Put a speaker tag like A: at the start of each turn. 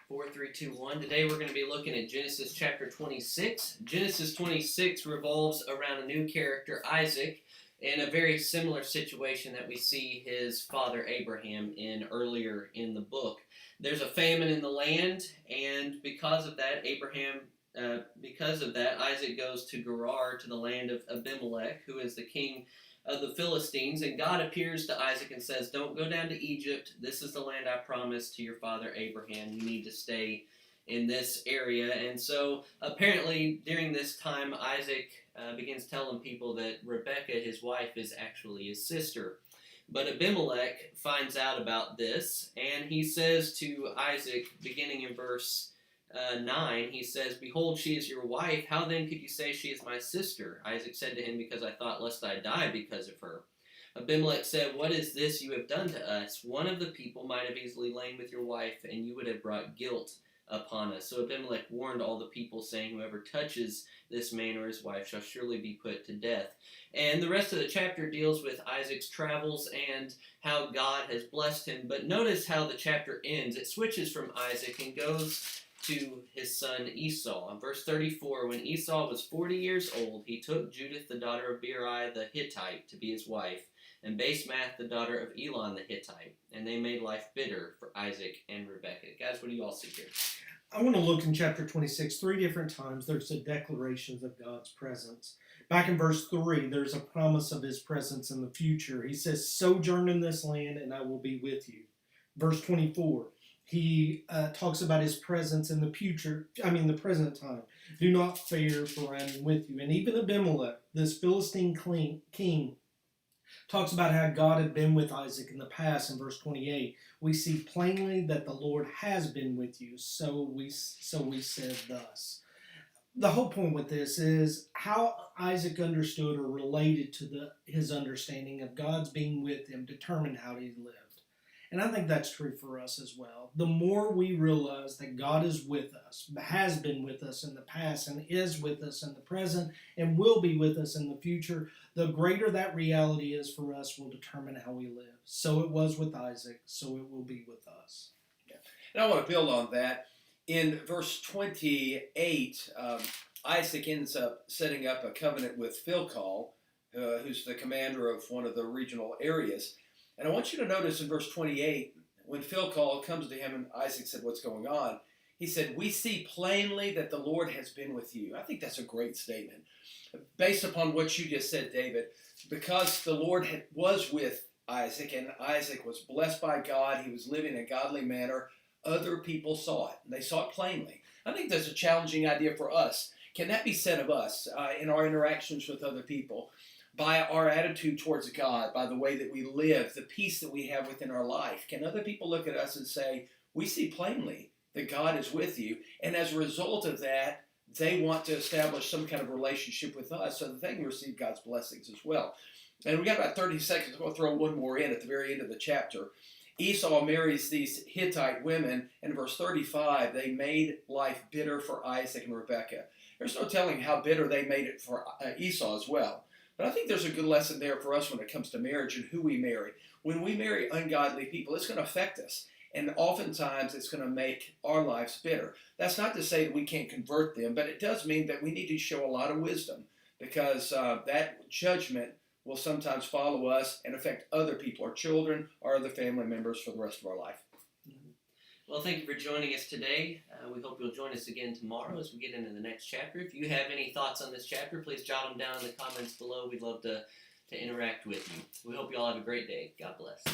A: 4, 3, 2, 1. Today we're going to be looking at Genesis chapter 26. Genesis 26 revolves around a new character, Isaac, in a very similar situation that we see his father Abraham in earlier in the book. There's a famine in the land, and because of that, Isaac goes to Gerar, to the land of Abimelech, who is the king of the Philistines, and God appears to Isaac and says, "Don't go down to Egypt. This is the land I promised to your father Abraham. You need to stay in this area." And so apparently during this time, Isaac begins telling people that Rebekah, his wife, is actually his sister. But Abimelech finds out about this, and he says to Isaac, beginning in verse 9, he says, "Behold, she is your wife. How then could you say she is my sister?" Isaac said to him, "Because I thought lest I die because of her." Abimelech said, "What is this you have done to us? One of the people might have easily lain with your wife, and you would have brought guilt upon us." So Abimelech warned all the people, saying, "Whoever touches this man or his wife shall surely be put to death." And the rest of the chapter deals with Isaac's travels and how God has blessed him. But notice how the chapter ends. It switches from Isaac and goes to his son Esau. In verse 34, when Esau was 40 years old, he took Judith, the daughter of Beeri the Hittite, to be his wife, and Basemath, the daughter of Elon the Hittite, and they made life bitter for Isaac and Rebekah. Guys, what do you all see here?
B: I want to look in chapter 26 three different times. There's a declaration of God's presence. Back in verse 3, there's a promise of his presence in the future. He says, "Sojourn in this land, and I will be with you." Verse 24, he talks about his presence in the the present time. "Do not fear, for I am with you." And even Abimelech, this Philistine king, talks about how God had been with Isaac in the past. In verse 28, we see plainly that the Lord has been with you. So we said thus. The whole point with this is how Isaac understood or related to his understanding of God's being with him determined how he lived. And I think that's true for us as well. The more we realize that God is with us, has been with us in the past, and is with us in the present, and will be with us in the future, the greater that reality is for us will determine how we live. So it was with Isaac, so it will be with us.
C: Yeah. And I want to build on that. In verse 28, Isaac ends up setting up a covenant with Philcol, who's the commander of one of the regional areas. And I want you to notice in verse 28, when Philcol comes to him and Isaac said, "What's going on?" He said, "We see plainly that the Lord has been with you." I think that's a great statement. Based upon what you just said, David, because the Lord was with Isaac and Isaac was blessed by God, he was living in a godly manner, other people saw it. And they saw it plainly. I think that's a challenging idea for us. Can that be said of us in our interactions with other people? By our attitude towards God, by the way that we live, the peace that we have within our life. Can other people look at us and say, "We see plainly that God is with you," and as a result of that, they want to establish some kind of relationship with us so that they can receive God's blessings as well. And we got about 30 seconds. We'll throw one more in at the very end of the chapter. Esau marries these Hittite women, and in verse 35, they made life bitter for Isaac and Rebekah. There's no telling how bitter they made it for Esau as well. But I think there's a good lesson there for us when it comes to marriage and who we marry. When we marry ungodly people, it's going to affect us. And oftentimes, it's going to make our lives bitter. That's not to say that we can't convert them, but it does mean that we need to show a lot of wisdom because that judgment will sometimes follow us and affect other people, our children, or other family members for the rest of our life.
A: Well, thank you for joining us today. We hope you'll join us again tomorrow as we get into the next chapter. If you have any thoughts on this chapter, please jot them down in the comments below. We'd love to interact with you. We hope you all have a great day. God bless.